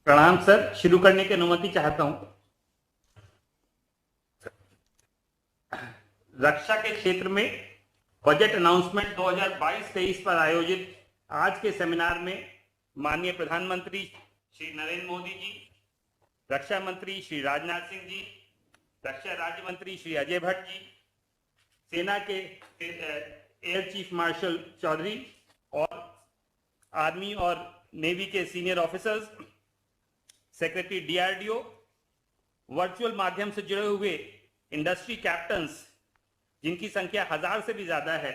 प्रणाम सर, शुरू करने की अनुमति चाहता हूं। रक्षा के क्षेत्र में बजट अनाउंसमेंट 2022-23 पर आयोजित आज के सेमिनार में माननीय प्रधानमंत्री श्री नरेंद्र मोदी जी, रक्षा मंत्री श्री राजनाथ सिंह जी, रक्षा राज्य मंत्री श्री अजय भट्ट जी, सेना के एयर चीफ मार्शल चौधरी और आर्मी और नेवी के senior officers, secretary DRDO, virtual माध्यम से जुड़े हुए इंडस्ट्री कैप्टन्स जिनकी संख्या 1000 से भी ज्यादा है,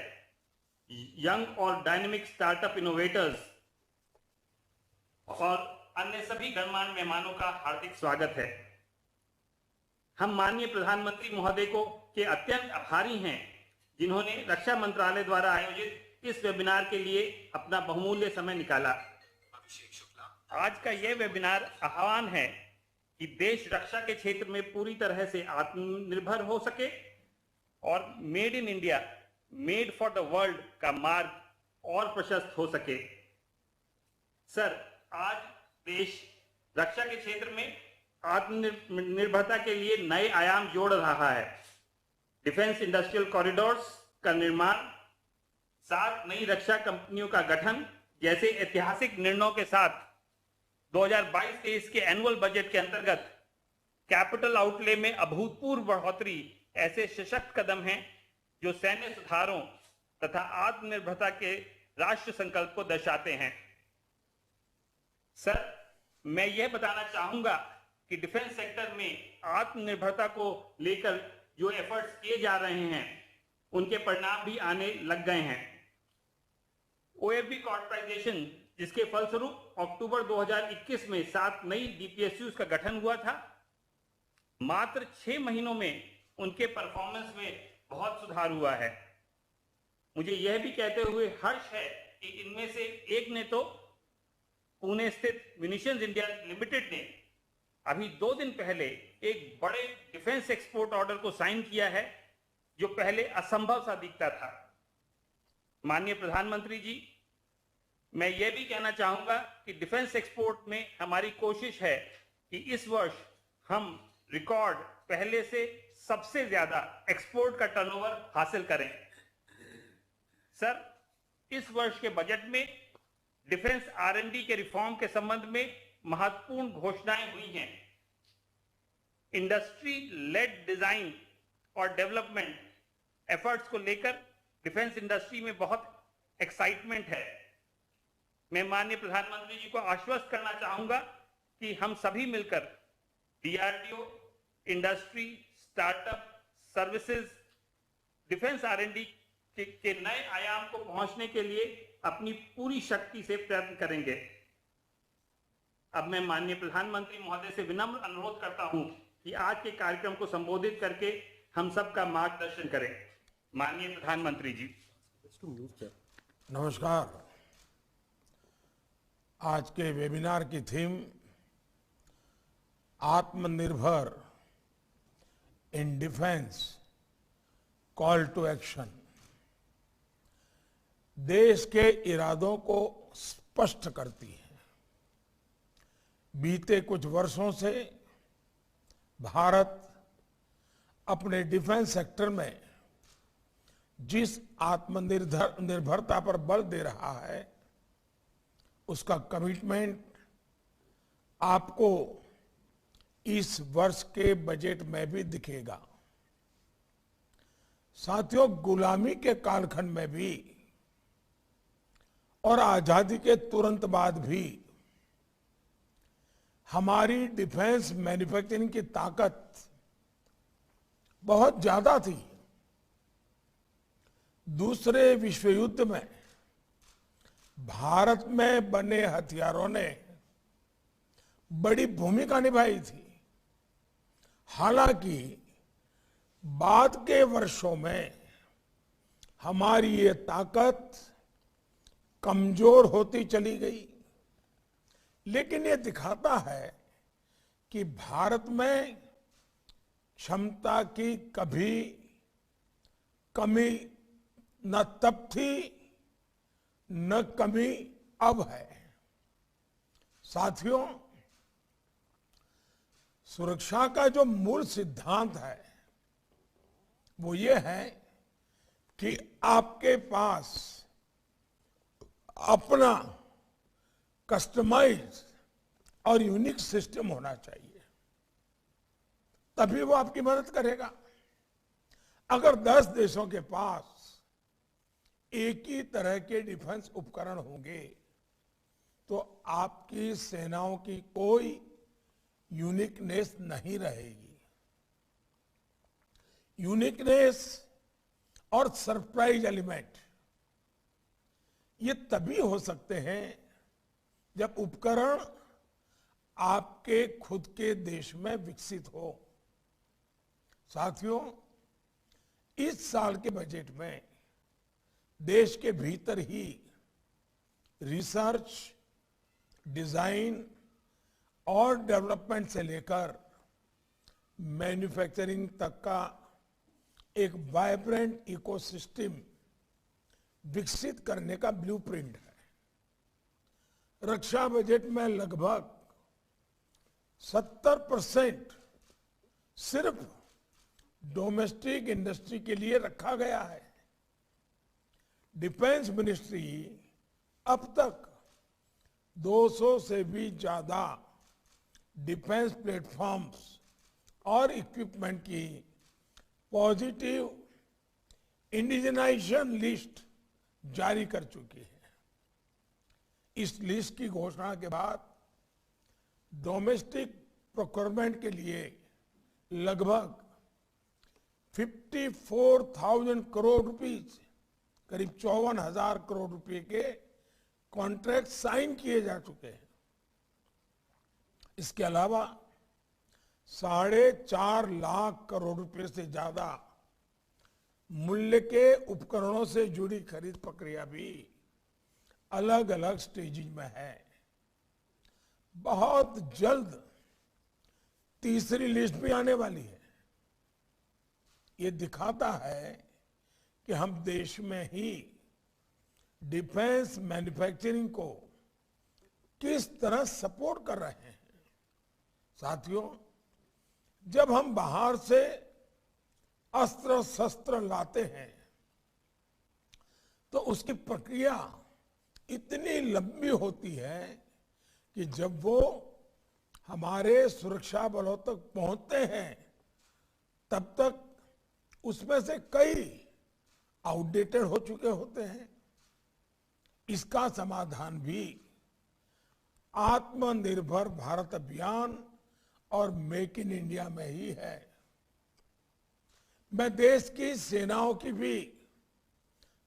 यंग और डायनेमिक स्टार्टअप इनोवेटर्स और अन्य सभी गणमान्य मेहमानों का हार्दिक स्वागत है। हम माननीय प्रधानमंत्री महोदय को के अत्यंत आभारी हैं जिन्होंने रक्षा मंत्रालय द्वारा आयोजित इस वेबिनार के लिए अपना बहुमूल्य समय निकाला। आज का यह वेबिनार आह्वान है कि देश रक्षा के क्षेत्र में पूरी तरह से आत्मनिर्भर हो सके और made in India, made for the world का मार्ग और प्रशस्त हो सके। सर, आज देश रक्षा के क्षेत्र में आत्मनिर्भरता के लिए नए आयाम जोड़ रहा है। डिफेंस इंडस्ट्रियल कॉरिडोर्स का निर्माण, 7 नई रक्षा कंपनियों का गठन जैसे ऐतिहासिक निर्णयों के साथ 2022-23 के एनुअल बजट के अंतर्गत कैपिटल आउटले में अभूतपूर्व बढ़ोतरी ऐसे सशक्त कदम हैं जो सैन्य सुधारों तथा आत्मनिर्भरता के राष्ट्र संकल्प को दर्शाते हैं। सर, मैं यह बताना चाहूंगा कि डिफेंस सेक्टर में आत्मनिर्भरता को लेकर जो एफर्ट्स किए जा रहे हैं उनके परिणाम भी आने लग गए हैं। ओएफबी कॉर्पोरेटाइजेशन, जिसके फलस्वरूप अक्टूबर 2021 में 7 नई डीपीएसयूज का गठन हुआ था, मात्र 6 महीनों में उनके परफॉर्मेंस में बहुत सुधार हुआ है। मुझे यह भी कहते हुए हर्ष है कि इनमें से एक ने तो पुणे स्थित म्यूनिशंस इंडिया लिमिटेड ने अभी 2 दिन पहले एक बड़े डिफेंस एक्सपोर्ट ऑर्डर को साइन किया है जो पहले असंभव सा दिखता था। माननीय प्रधानमंत्री जी, मैं यह भी कहना चाहूंगा कि डिफेंस एक्सपोर्ट में हमारी कोशिश है कि इस वर्ष हम रिकॉर्ड पहले से सबसे ज्यादा एक्सपोर्ट का टर्नओवर हासिल करें। सर, इस वर्ष के बजट में डिफेंस आर&डी के रिफॉर्म के संबंध में महत्वपूर्ण घोषणाएं हुई हैं। इंडस्ट्री लेड डिजाइन और डेवलपमेंट एफर्ट्स को लेकर डिफेंस इंडस्ट्री में बहुत एक्साइटमेंट है। मैं माननीय प्रधानमंत्री जी को आश्वस्त करना चाहूंगा कि हम सभी मिलकर DRDO, industry, startup, services, defence R and D के नए आयाम को पहुंचने के लिए अपनी पूरी शक्ति से प्रयत्न करेंगे। अब मैं माननीय प्रधानमंत्री महोदय से विनम्र अनुरोध करता हूं कि आज के कार्यक्रम को संबोधित करके हम सबका मार्गदर्शन करें। माननीय प्रधानमंत्री जी। नमस्कार। आज के वेबिनार की थीम आत्मनिर्भर in defence, call to action. देश के इरादों को स्पष्ट करती है। बीते कुछ वर्षों से भारत अपने डिफेंस सेक्टर में जिस आत्मनिर्भरता पर बल दे रहा है उसका कमिटमेंट आपको इस वर्ष के बजट में भी दिखेगा। साथियों, गुलामी के कालखंड में भी और आजादी के तुरंत बाद भी हमारी डिफेंस मैन्युफैक्चरिंग की ताकत बहुत ज्यादा थी। दूसरे विश्व युद्ध में भारत में बने हथियारों ने बड़ी भूमिका निभाई थी। हालांकि बाद के वर्षों में हमारी ये ताकत कमजोर होती चली गई, लेकिन ये दिखाता है कि भारत में क्षमता की कभी कमी न तब थी न कमी अब है। साथियों, सुरक्षा का जो मूल सिद्धांत है वो ये है कि आपके पास अपना कस्टमाइज और यूनिक सिस्टम होना चाहिए, तभी वो आपकी मदद करेगा। अगर 10 देशों के पास एक ही तरह के डिफेंस उपकरण होंगे तो आपकी सेनाओं की कोई यूनिकनेस नहीं रहेगी। यूनिकनेस और सरप्राइज एलिमेंट ये तभी हो सकते हैं जब उपकरण आपके खुद के देश में विकसित हो। साथियों, इस साल के बजट में देश के भीतर ही रिसर्च, डिजाइन और डेवलपमेंट से लेकर मैन्युफैक्चरिंग तक का एक वाइब्रेंट इकोसिस्टम विकसित करने का ब्लूप्रिंट है। रक्षा बजट में लगभग 70% सिर्फ डोमेस्टिक इंडस्ट्री के लिए रखा गया है। डिफेंस मिनिस्ट्री अब तक 200 से भी ज्यादा डिफेंस प्लेटफॉर्म्स और इक्विपमेंट की पॉजिटिव इंडिजनाइजेशन लिस्ट जारी कर चुकी है। इस लिस्ट की घोषणा के बाद डोमेस्टिक प्रोक्योरमेंट के लिए लगभग 54,000 करोड़ रुपीस, करीब 54,000 करोड़ रुपए के कॉन्ट्रैक्ट साइन किए जा चुके हैं। इसके अलावा 4.5 लाख करोड़ रुपए से ज्यादा मूल्य के उपकरणों से जुड़ी खरीद प्रक्रिया भी अलग अलग स्टेजेज में है। बहुत जल्द तीसरी लिस्ट भी आने वाली है। ये दिखाता है कि हम देश में ही डिफेंस मैन्युफैक्चरिंग को किस तरह सपोर्ट कर रहे हैं। साथियों, जब हम बाहर से अस्त्र शस्त्र लाते हैं तो उसकी प्रक्रिया इतनी लंबी होती है कि जब वो हमारे सुरक्षा बलों तक पहुंचते हैं तब तक उसमें से कई आउटडेटेड हो चुके होते हैं। इसका समाधान भी आत्मनिर्भर भारत अभियान और मेक इन इंडिया में ही है। मैं देश की सेनाओं की भी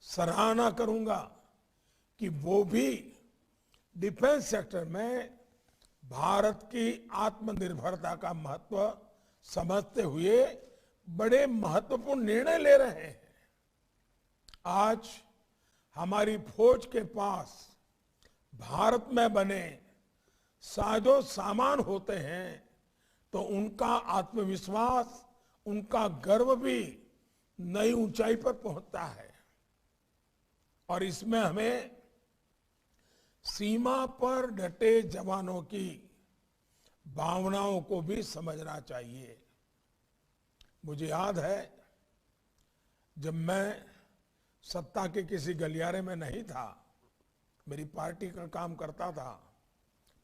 सराहना करूंगा कि वो भी डिफेंस सेक्टर में भारत की आत्मनिर्भरता का महत्व समझते हुए बड़े महत्वपूर्ण निर्णय ले रहे हैं। आज हमारी फौज के पास भारत में बने साजो सामान होते हैं तो उनका आत्मविश्वास, उनका गर्व भी नई ऊंचाई पर पहुंचता है। और इसमें हमें सीमा पर डटे जवानों की भावनाओं को भी समझना चाहिए। मुझे याद है जब मैं सत्ता के किसी गलियारे में नहीं था, मेरी पार्टी का काम करता था,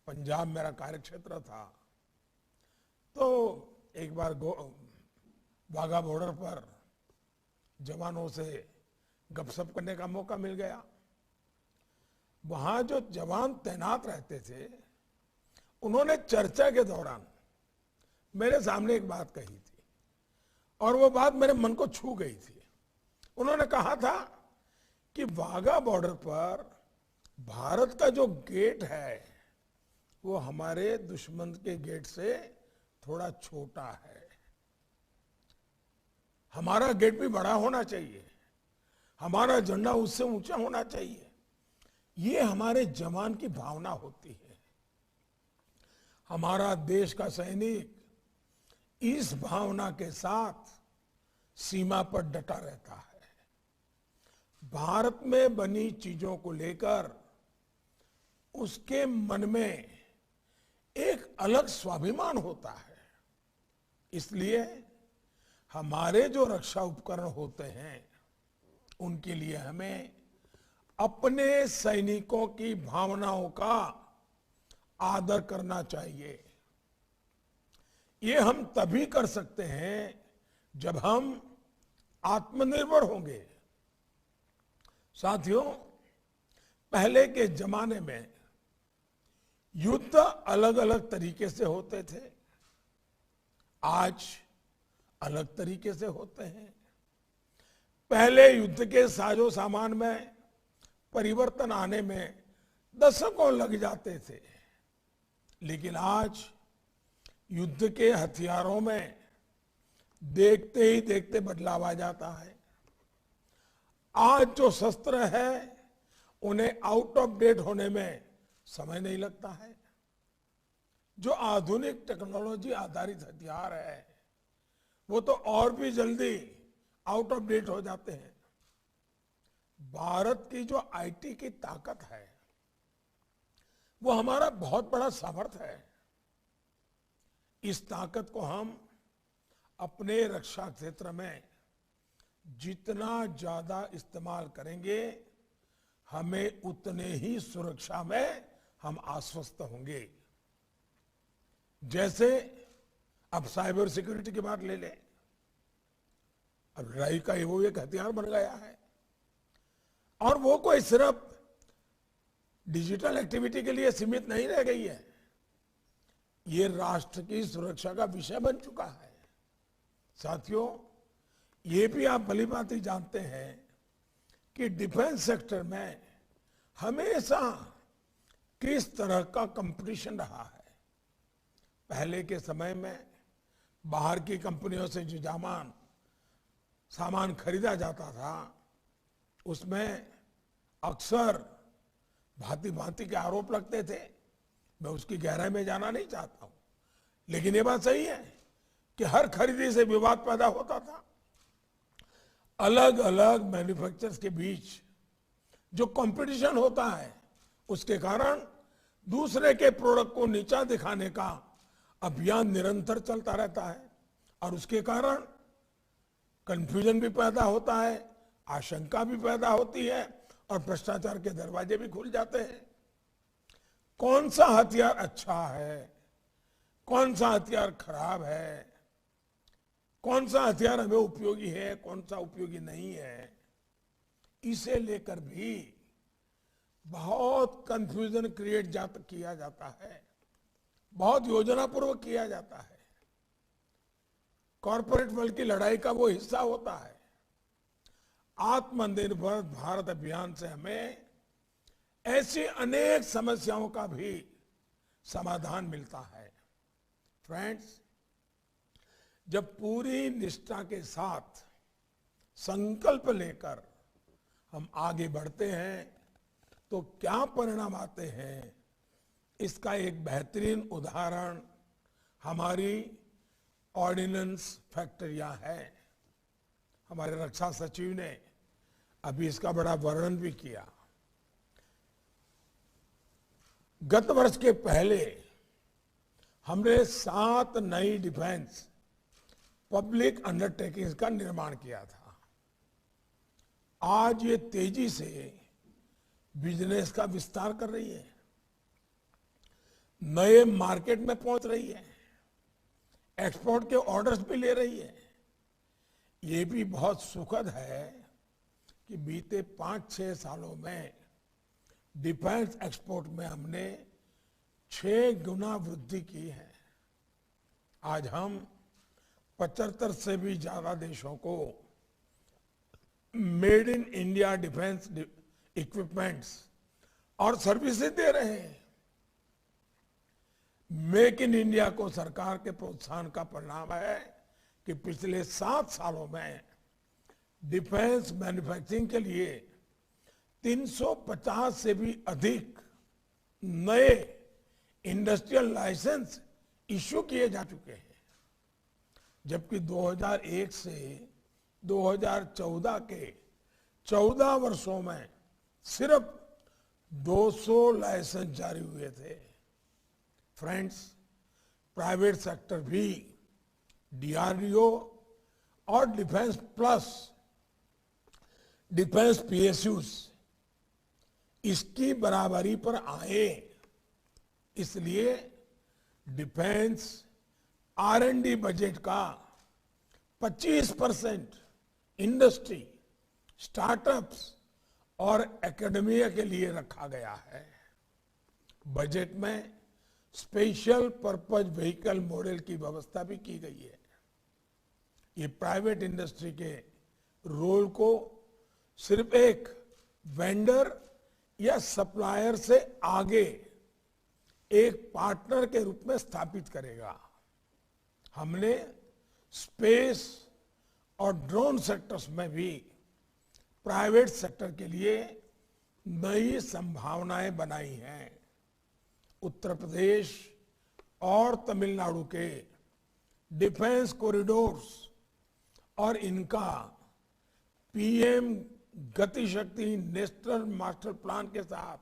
पंजाब मेरा कार्यक्षेत्र था, तो एक बार वाघा बॉर्डर पर जवानों से गपशप करने का मौका मिल गया। वहां जो जवान तैनात रहते थे उन्होंने चर्चा के दौरान मेरे सामने एक बात कही थी और वो बात मेरे मन को छू गई थी। उन्होंने कहा था कि वाघा बॉर्डर पर भारत का जो गेट है वो हमारे दुश्मन के गेट से थोड़ा छोटा है, हमारा गेट भी बड़ा होना चाहिए, हमारा झंडा उससे ऊंचा होना चाहिए। ये हमारे जवान की भावना होती है। हमारा देश का सैनिक इस भावना के साथ सीमा पर डटा रहता है। भारत में बनी चीजों को लेकर उसके मन में एक अलग स्वाभिमान होता है। इसलिए हमारे जो रक्षा उपकरण होते हैं उनके लिए हमें अपने सैनिकों की भावनाओं का आदर करना चाहिए। ये हम तभी कर सकते हैं जब हम आत्मनिर्भर होंगे। साथियों, पहले के जमाने में युद्ध अलग अलग तरीके से होते थे, आज अलग तरीके से होते हैं। पहले युद्ध के साजो सामान में परिवर्तन आने में दशकों लग जाते थे, लेकिन आज युद्ध के हथियारों में देखते ही देखते बदलाव आ जाता है। आज जो शस्त्र है उन्हें आउट ऑफ डेट होने में समय नहीं लगता है। जो आधुनिक टेक्नोलॉजी आधारित हथियार है वो तो और भी जल्दी आउट ऑफ डेट हो जाते हैं। भारत की जो आईटी की ताकत है वो हमारा बहुत बड़ा सामर्थ्य है। इस ताकत को हम अपने रक्षा क्षेत्र में जितना ज्यादा इस्तेमाल करेंगे हमें उतने ही सुरक्षा में हम आश्वस्त होंगे। जैसे अब साइबर सिक्योरिटी की बात ले लें, अब लड़ाई का वो एक हथियार बन गया है और वो कोई सिर्फ डिजिटल एक्टिविटी के लिए सीमित नहीं रह गई है, ये राष्ट्र की सुरक्षा का विषय बन चुका है। साथियों, ये भी आप भली भांति जानते हैं कि डिफेंस सेक्टर में हमेशा किस तरह का कंपटीशन रहा है। पहले के समय में बाहर की कंपनियों से जो सामान खरीदा जाता था उसमें अक्सर भांति भांति के आरोप लगते थे। मैं उसकी गहराई में जाना नहीं चाहता हूं, लेकिन ये बात सही है कि हर खरीदी से विवाद पैदा होता था। अलग अलग मैन्युफैक्चरर्स के बीच जो कंपटीशन होता है उसके कारण दूसरे के प्रोडक्ट को नीचा दिखाने का अभियान निरंतर चलता रहता है और उसके कारण कंफ्यूजन भी पैदा होता है, आशंका भी पैदा होती है और भ्रष्टाचार के दरवाजे भी खुल जाते हैं। कौन सा हथियार अच्छा है, कौन सा हथियार खराब है, कौन सा हथियार हमें उपयोगी है, कौन सा उपयोगी नहीं है, इसे लेकर भी बहुत कंफ्यूजन क्रिएट किया जाता है, बहुत योजनापूर्वक किया जाता है। कॉरपोरेट वर्ल्ड की लड़ाई का वो हिस्सा होता है। आत्मनिर्भर भारत अभियान से हमें ऐसी अनेक समस्याओं का भी समाधान मिलता है। फ्रेंड्स, जब पूरी निष्ठा के साथ संकल्प लेकर हम आगे बढ़ते हैं तो क्या परिणाम आते हैं, इसका एक बेहतरीन उदाहरण हमारी ऑर्डिनेंस फैक्ट्रियां है। हमारे रक्षा सचिव ने अभी इसका बड़ा वर्णन भी किया। गत वर्ष के पहले हमने 7 नई डिफेंस पब्लिक अंडरटेकिंग्स का निर्माण किया था। आज ये तेजी से बिजनेस का विस्तार कर रही है, नए मार्केट में पहुंच रही है, एक्सपोर्ट के ऑर्डर्स भी ले रही है। ये भी बहुत सुखद है कि बीते 5-6 सालों में डिफेंस एक्सपोर्ट में हमने 6 गुना वृद्धि की है। आज हम 75 से भी ज्यादा देशों को made in India defence equipments और सर्विसेज दे रहे हैं। मेक इन इंडिया को सरकार के प्रोत्साहन का परिणाम है कि पिछले 7 सालों में डिफेंस मैन्युफैक्चरिंग के लिए 350 से भी अधिक नए इंडस्ट्रियल लाइसेंस इश्यू किए जा चुके हैं, जबकि 2001 से 2014 के 14 वर्षों में सिर्फ 200 लाइसेंस जारी हुए थे। फ्रेंड्स, प्राइवेट सेक्टर भी डीआरडीओ और डिफेंस प्लस, डिफेंस पीएसयूज इसकी बराबरी पर आए, इसलिए डिफेंस आर&डी बजट का 25% इंडस्ट्री, स्टार्टअप्स और एकेडमिया के लिए रखा गया है। बजट में स्पेशल पर्पज व्हीकल मॉडल की व्यवस्था भी की गई है। ये प्राइवेट इंडस्ट्री के रोल को सिर्फ एक वेंडर या सप्लायर से आगे एक पार्टनर के रूप में स्थापित करेगा। हमने स्पेस और ड्रोन सेक्टर्स में भी प्राइवेट सेक्टर के लिए नई संभावनाएं बनाई हैं। उत्तर प्रदेश और तमिलनाडु के डिफेंस कॉरिडोर्स और इनका पीएम गति शक्ति नेशनल मास्टर प्लान के साथ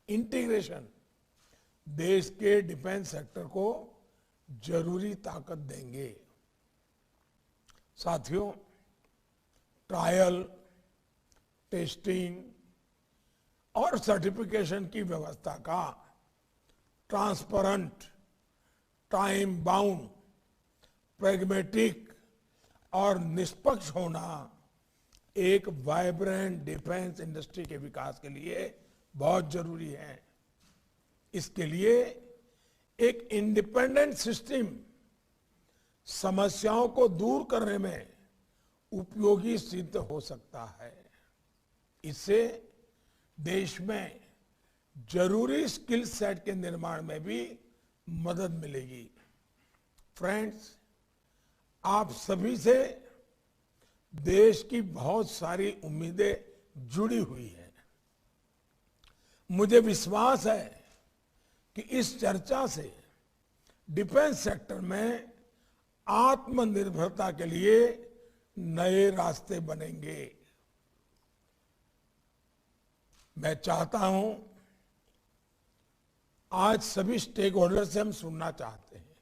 इंटीग्रेशन देश के डिफेंस सेक्टर को जरूरी ताकत देंगे। साथियों, ट्रायल, टेस्टिंग और सर्टिफिकेशन की व्यवस्था का ट्रांसपेरेंट, टाइम बाउंड, प्रैग्मेटिक और निष्पक्ष होना एक वाइब्रेंट डिफेंस इंडस्ट्री के विकास के लिए बहुत जरूरी है। इसके लिए एक इंडिपेंडेंट सिस्टम समस्याओं को दूर करने में उपयोगी सिद्ध हो सकता है। इससे देश में जरूरी स्किल सेट के निर्माण में भी मदद मिलेगी। फ्रेंड्स, आप सभी से देश की बहुत सारी उम्मीदें जुड़ी हुई हैं। मुझे विश्वास है कि इस चर्चा से डिफेंस सेक्टर में आत्मनिर्भरता के लिए नए रास्ते बनेंगे। मैं चाहता हूं, आज सभी स्टेक होल्डर से हम सुनना चाहते हैं।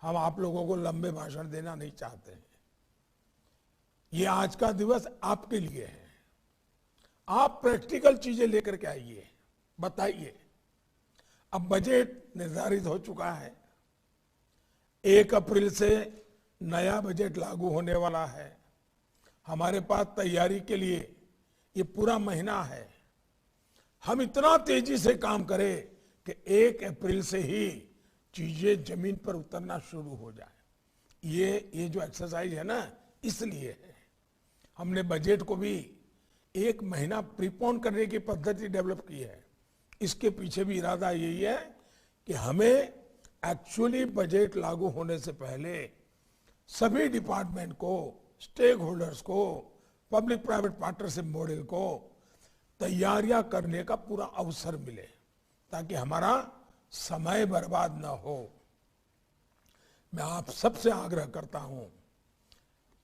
हम आप लोगों को लंबे भाषण देना नहीं चाहते हैं। ये आज का दिवस आपके लिए है। आप प्रैक्टिकल चीजें लेकर के आइए, बताइए। अब बजट निर्धारित हो चुका है। 1 अप्रैल से नया बजट लागू होने वाला है। हमारे पास तैयारी के लिए ये पूरा महीना है। हम इतना तेजी से काम करें कि 1 अप्रैल से ही चीजें जमीन पर उतरना शुरू हो जाए। ये जो एक्सरसाइज है ना, इसलिए है। हमने बजट को भी 1 महीना प्रीपोन करने की पद्धति डेवलप की है। इसके पीछे भी इरादा यही है कि हमें एक्चुअली बजट लागू होने से पहले सभी डिपार्टमेंट को, स्टेक होल्डर्स को, पब्लिक प्राइवेट पार्टनरशिप मॉडल को तैयारियां करने का पूरा अवसर मिले, ताकि हमारा समय बर्बाद न हो। मैं आप सबसे आग्रह करता हूं,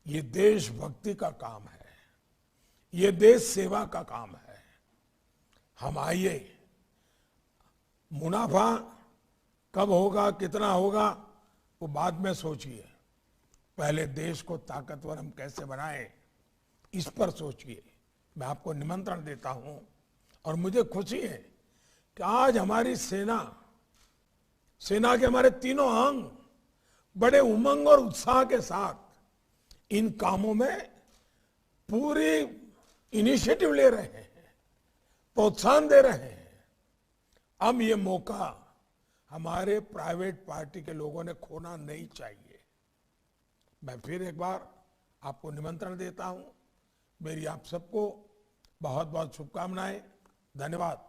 ये देशभक्ति का काम है, ये देश सेवा का काम है। हम आइए, मुनाफा कब होगा, कितना होगा, वो बाद में सोचिए। पहले देश को ताकतवर हम कैसे बनाएं, इस पर सोचिए। मैं आपको निमंत्रण देता हूं और मुझे खुशी है कि आज हमारी सेना के हमारे तीनों अंग बड़े उमंग और उत्साह के साथ इन कामों में पूरी इनिशिएटिव ले रहे हैं, प्रोत्साहन दे रहे हैं। अब ये मौका हमारे प्राइवेट पार्टी के लोगों ने खोना नहीं चाहिए। मैं फिर एक बार आपको निमंत्रण देता हूं। मेरी आप सबको बहुत बहुत शुभकामनाएं। धन्यवाद।